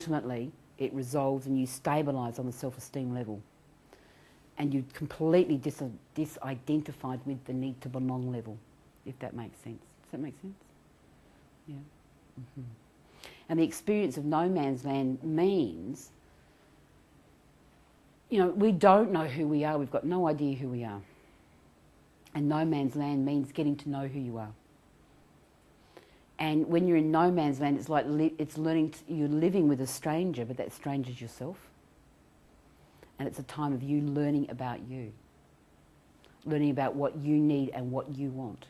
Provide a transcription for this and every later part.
ultimately it resolves and you stabilise on the self-esteem level. And you're completely disidentified with the need to belong level, if that makes sense. Does that make sense? Yeah. Mm-hmm. And the experience of no man's land means, you know, we don't know who we are. We've got no idea who we are. And no man's land means getting to know who you are. And when you're in no man's land, it's like you're living with a stranger, but that stranger's yourself. And it's a time of you learning about you, learning about what you need and what you want.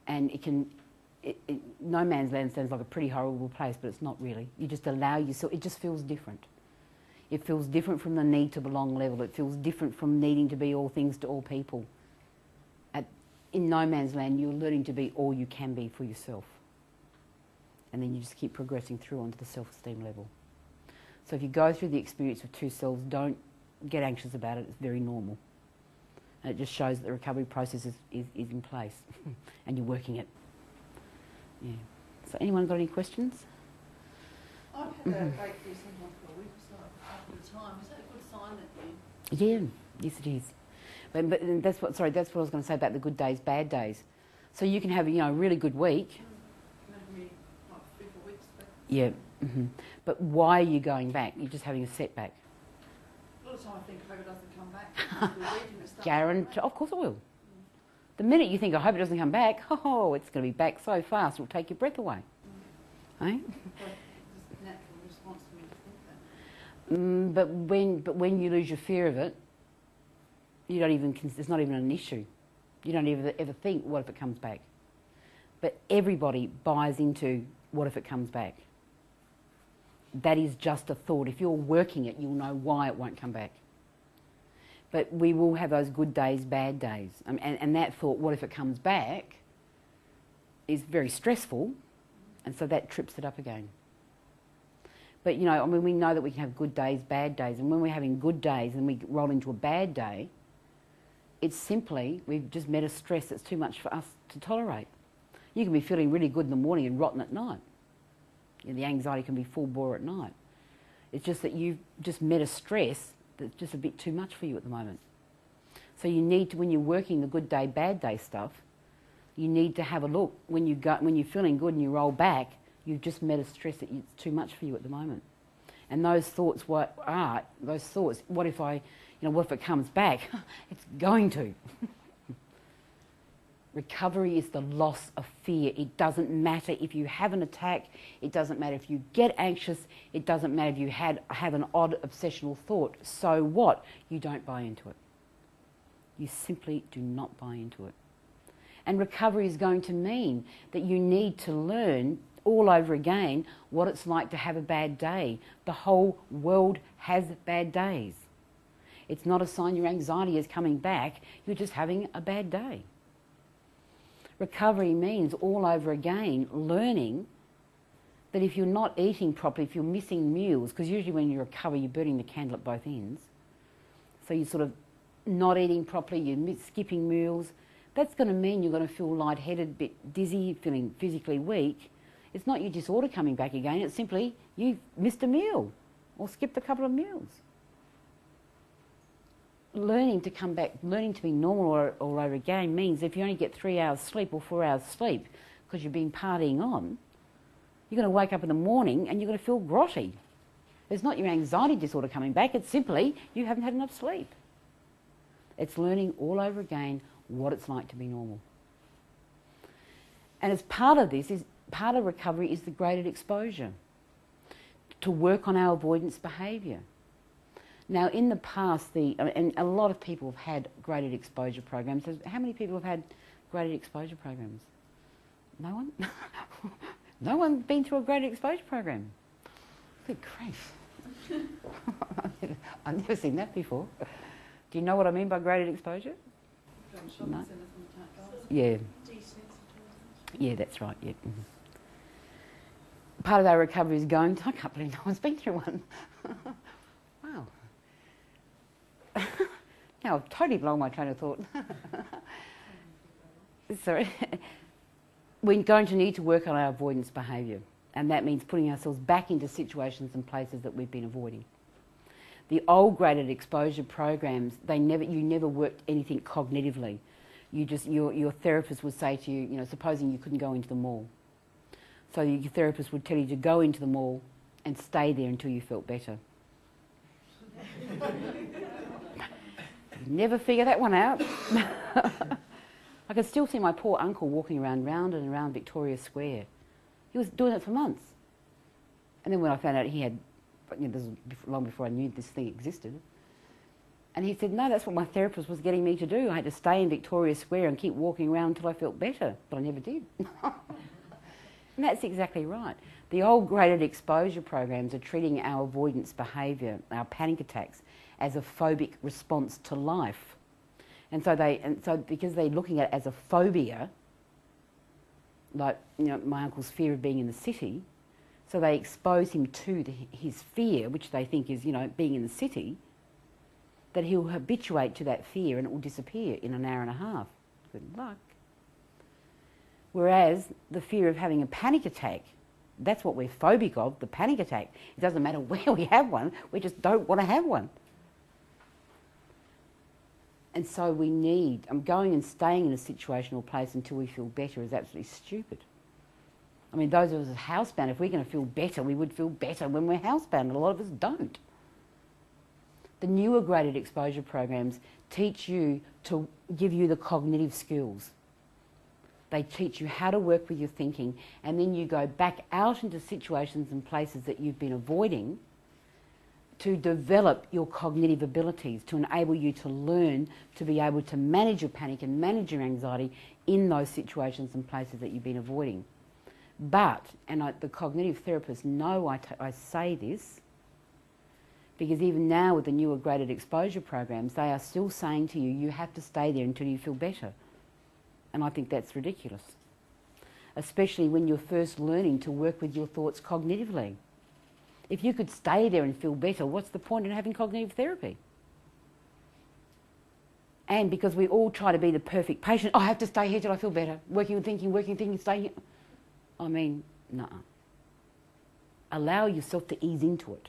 And no man's land sounds like a pretty horrible place, but it's not really. You just allow yourself, it just feels different. It feels different from the need to belong level. It feels different from needing to be all things to all people. In no man's land, you're learning to be all you can be for yourself. And then you just keep progressing through onto the self-esteem level. So if you go through the experience of two selves, don't get anxious about it. It's very normal. And it just shows that the recovery process is in place and you're working it. Yeah. So anyone got any questions? I've had a breakthrough sometimes for a week or so after the time. Is that a good sign that you... Yeah, yes it is. But that's what I was going to say about the good days, bad days. So you can have, you know, a really good week. Maybe like 3 or 4 weeks. But Yeah. Mm-hmm. But why are you going back? You're just having a setback. a lot of time I think, I hope it doesn't come back. After the week and it starts Guaranteed. coming Of course it will. The minute you think, I hope it doesn't come back, oh, it's going to be back so fast, it'll take your breath away. Eh? back. But it's a natural response for me to think that. But when you lose your fear of it, you don't even, it's not even an issue. You don't ever think, what if it comes back? But everybody buys into, what if it comes back? That is just a thought. If you're working it, you'll know why it won't come back. But we will have those good days, bad days. And that thought, what if it comes back, is very stressful, and so that trips it up again. But, you know, I mean, we know that we can have good days, bad days, and when we're having good days and we roll into a bad day, it's simply, we've just met a stress that's too much for us to tolerate. You can be feeling really good in the morning and rotten at night. You know, the anxiety can be full bore at night. It's just that you've just met a stress that's just a bit too much for you at the moment. So you need to, when you're working the good day, bad day stuff, you need to have a look. When you're feeling good and you roll back, you've just met a stress that it's too much for you at the moment. And those thoughts, what if what if it comes back? It's going to. Recovery is the loss of fear. It doesn't matter if you have an attack. It doesn't matter if you get anxious. It doesn't matter if you have an odd obsessional thought. So what? You don't buy into it. You simply do not buy into it. And recovery is going to mean that you need to learn all over again what it's like to have a bad day. The whole world has bad days. It's not a sign your anxiety is coming back. You're just having a bad day. Recovery means all over again learning that if you're not eating properly, if you're missing meals, because usually when you recover you're burning the candle at both ends, so you're sort of not eating properly, you're skipping meals, that's going to mean you're going to feel lightheaded, a bit dizzy, feeling physically weak. It's not your disorder coming back again, it's simply you've missed a meal or skipped a couple of meals. Learning to come back, learning to be normal all over again means if you only get 3 hours sleep or 4 hours sleep because you've been partying on, you're going to wake up in the morning and you're going to feel grotty. It's not your anxiety disorder coming back, it's simply you haven't had enough sleep. It's learning all over again what it's like to be normal. And as part of this, part of recovery is the graded exposure, to work on our avoidance behaviour. Now, in the past, and a lot of people have had graded exposure programs. How many people have had graded exposure programs? No one? No one's been through a graded exposure program? Good grief. I've never seen that before. Do you know what I mean by graded exposure? No? Yeah. Yeah, that's right. Yeah. Mm-hmm. Part of our recovery is going to, I can't believe no one's been through one. Wow. Now I've totally blown my train of thought. Sorry. We're going to need to work on our avoidance behaviour. And that means putting ourselves back into situations and places that we've been avoiding. The old graded exposure programs, you never worked anything cognitively. Your therapist would say to you, supposing you couldn't go into the mall. So your therapist would tell you to go into the mall and stay there until you felt better. Never figure that one out. I can still see my poor uncle walking around round and around Victoria Square. He was doing it for months. And then when I found out he had, this was long before I knew this thing existed, and he said, no, that's what my therapist was getting me to do. I had to stay in Victoria Square and keep walking around until I felt better, but I never did. And that's exactly right. The old graded exposure programs are treating our avoidance behaviour, our panic attacks, as a phobic response to life. And so because they're looking at it as a phobia, like my uncle's fear of being in the city, so they expose him to his fear, which they think is being in the city, that he'll habituate to that fear and it will disappear in an hour and a half. Good luck. Whereas the fear of having a panic attack, that's what we're phobic of, the panic attack. It doesn't matter where we have one, we just don't want to have one. And so going and staying in a situation or place until we feel better is absolutely stupid. I mean, those of us housebound, if we're going to feel better, we would feel better when we're housebound, and a lot of us don't. The newer graded exposure programs teach you to give you the cognitive skills. They teach you how to work with your thinking, and then you go back out into situations and places that you've been avoiding to develop your cognitive abilities, to enable you to learn to be able to manage your panic and manage your anxiety in those situations and places that you've been avoiding. But, the cognitive therapists know I say this, because even now with the newer graded exposure programs, they are still saying to you, you have to stay there until you feel better. And I think that's ridiculous, especially when you're first learning to work with your thoughts cognitively. If you could stay there and feel better, what's the point in having cognitive therapy? And because we all try to be the perfect patient, I have to stay here till I feel better, working and thinking, stay here. I mean, nuh-uh. Allow yourself to ease into it.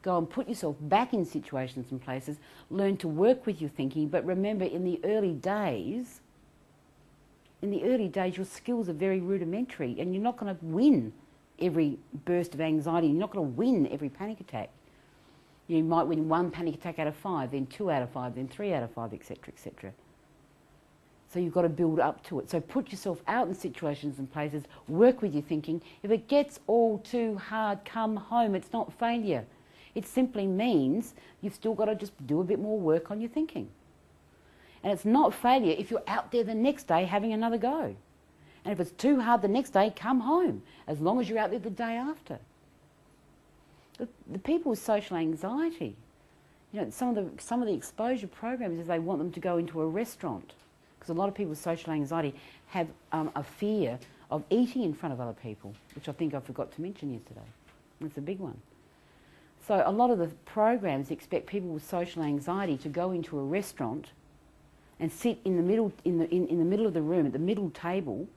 Go and put yourself back in situations and places, learn to work with your thinking, but remember in the early days, your skills are very rudimentary and you're not going to win every burst of anxiety, you're not going to win every panic attack. You might win 1 panic attack out of 5, then 2 out of 5, then 3 out of 5, etc., etc. So you've got to build up to it. So put yourself out in situations and places, work with your thinking. If it gets all too hard, come home. It's not failure. It simply means you've still got to just do a bit more work on your thinking. And it's not failure if you're out there the next day having another go. And if it's too hard the next day, come home, as long as you're out there the day after. The people with social anxiety, some of the exposure programs is they want them to go into a restaurant, because a lot of people with social anxiety have a fear of eating in front of other people, which I think I forgot to mention yesterday. That's a big one. So a lot of the programs expect people with social anxiety to go into a restaurant and sit in the middle in the middle of the room at the middle table,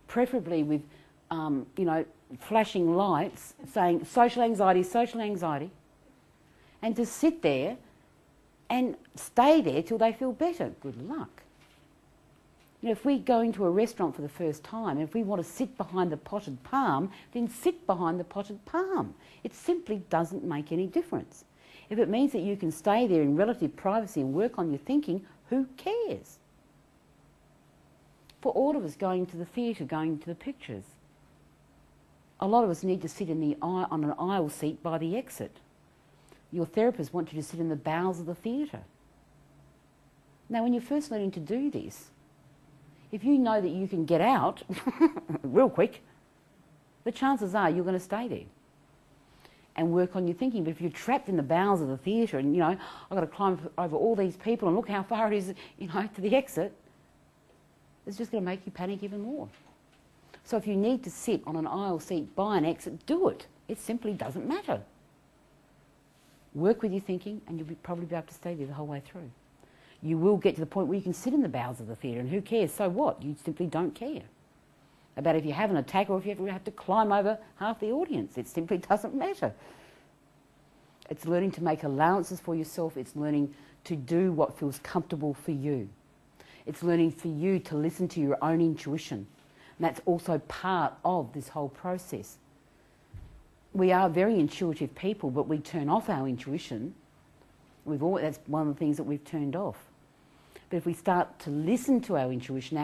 preferably with flashing lights saying social anxiety, and to sit there and stay there till they feel better. Good luck. If we go into a restaurant for the first time, and if we want to sit behind the potted palm, then sit behind the potted palm. It simply doesn't make any difference. If it means that you can stay there in relative privacy and work on your thinking, who cares? For all of us going to the theatre, going to the pictures, a lot of us need to sit on an aisle seat by the exit. Your therapist wants you to sit in the bowels of the theatre. Now, when you're first learning to do this, if you know that you can get out real quick, the chances are you're going to stay there and work on your thinking. But if you're trapped in the bowels of the theatre and, I've got to climb over all these people and look how far it is, to the exit, it's just going to make you panic even more. So if you need to sit on an aisle seat by an exit, do it. It simply doesn't matter. Work with your thinking and you'll probably be able to stay there the whole way through. You will get to the point where you can sit in the bowels of the theatre, and who cares? So what? You simply don't care. about if you have an attack or if you ever have to climb over half the audience. It simply doesn't matter. It's learning to make allowances for yourself. It's learning to do what feels comfortable for you. It's learning for you to listen to your own intuition. And that's also part of this whole process. We are very intuitive people, but we turn off our intuition. That's one of the things that we've turned off. But if we start to listen to our intuition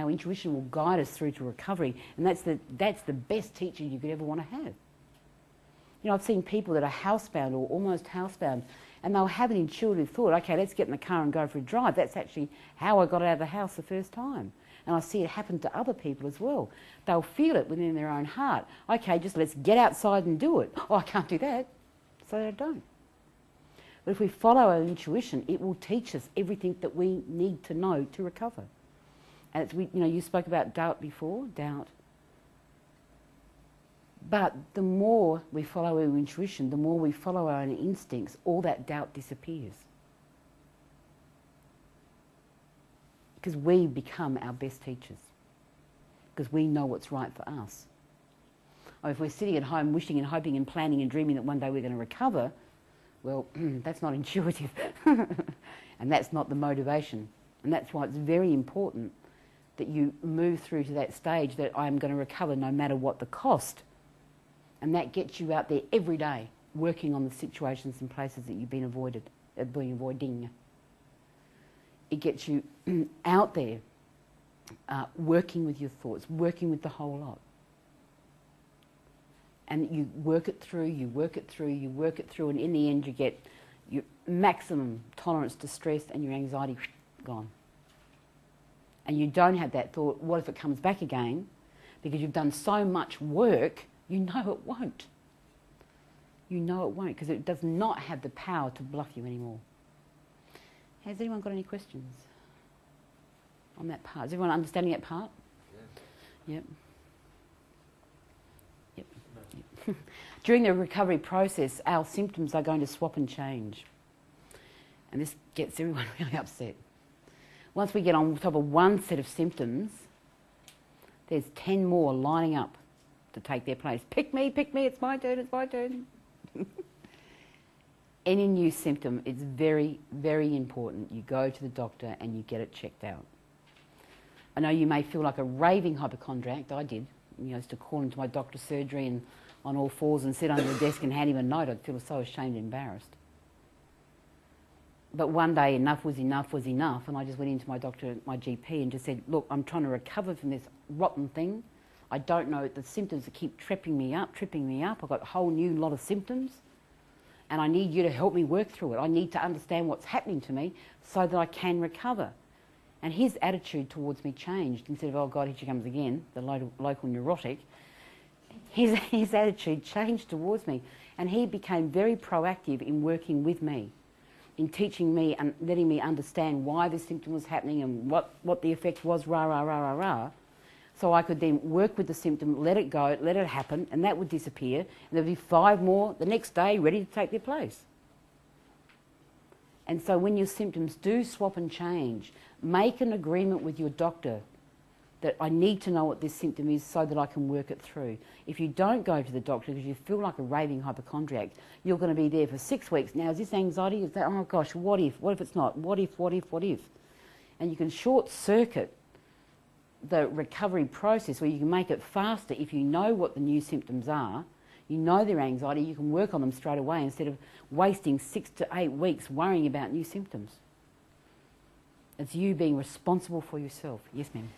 will guide us through to recovery, and that's the best teacher you could ever want to have. You know, I've seen people that are housebound or almost housebound, and they'll have an intuitive thought, okay, let's get in the car and go for a drive. That's actually how I got out of the house the first time. And I see it happen to other people as well. They'll feel it within their own heart. Okay, just let's get outside and do it. Oh, I can't do that. So they don't. But if we follow our intuition, it will teach us everything that we need to know to recover. And it's, you know, you spoke about doubt before, doubt. But the more we follow our intuition, the more we follow our own instincts, all that doubt disappears. Because we become our best teachers. Because we know what's right for us. Or if we're sitting at home wishing and hoping and planning and dreaming that one day we're going to recover, well, that's not intuitive. And that's not the motivation. And that's why it's very important that you move through to that stage that I'm going to recover no matter what the cost. And that gets you out there every day, working on the situations and places that you've been avoiding. It gets you out there, working with your thoughts, working with the whole lot. And you work it through, you work it through, you work it through, and in the end you get your maximum tolerance to stress and your anxiety gone. And you don't have that thought, what if it comes back again? Because you've done so much work, you know it won't. You know it won't, because it does not have the power to bluff you anymore. Has anyone got any questions on that part? Is everyone understanding that part? Yeah. Yep. Yep. Yep. During the recovery process, our symptoms are going to swap and change. And this gets everyone really upset. Once we get on top of one set of symptoms, there's 10 more lining up to take their place. Pick me, it's my turn, it's my turn. Any new symptom, it's very, very important you go to the doctor and you get it checked out. I know you may feel like a raving hypochondriac. I did. You know, I used to call into my doctor's surgery and on all fours and sit under the desk and hand him a note. I'd feel so ashamed and embarrassed. But one day enough was enough, and I just went into my doctor, my GP, and just said, look, I'm trying to recover from this rotten thing. I don't know, the symptoms that keep tripping me up. I've got a whole new lot of symptoms. And I need you to help me work through it. I need to understand what's happening to me so that I can recover. And his attitude towards me changed. Instead of, oh God, here she comes again, the local neurotic, his attitude changed towards me. And he became very proactive in working with me, in teaching me and letting me understand why the symptom was happening and what the effect was, so I could then work with the symptom, let it go, let it happen, and that would disappear. And there'd be 5 more the next day ready to take their place. And so when your symptoms do swap and change, make an agreement with your doctor that I need to know what this symptom is so that I can work it through. If you don't go to the doctor because you feel like a raving hypochondriac, you're going to be there for 6 weeks. Now, is this anxiety? Is that, oh gosh, what if? What if it's not? What if? And you can short circuit the recovery process where you can make it faster if you know what the new symptoms are, you know their anxiety, you can work on them straight away instead of wasting 6 to 8 weeks worrying about new symptoms. It's you being responsible for yourself. Yes, ma'am.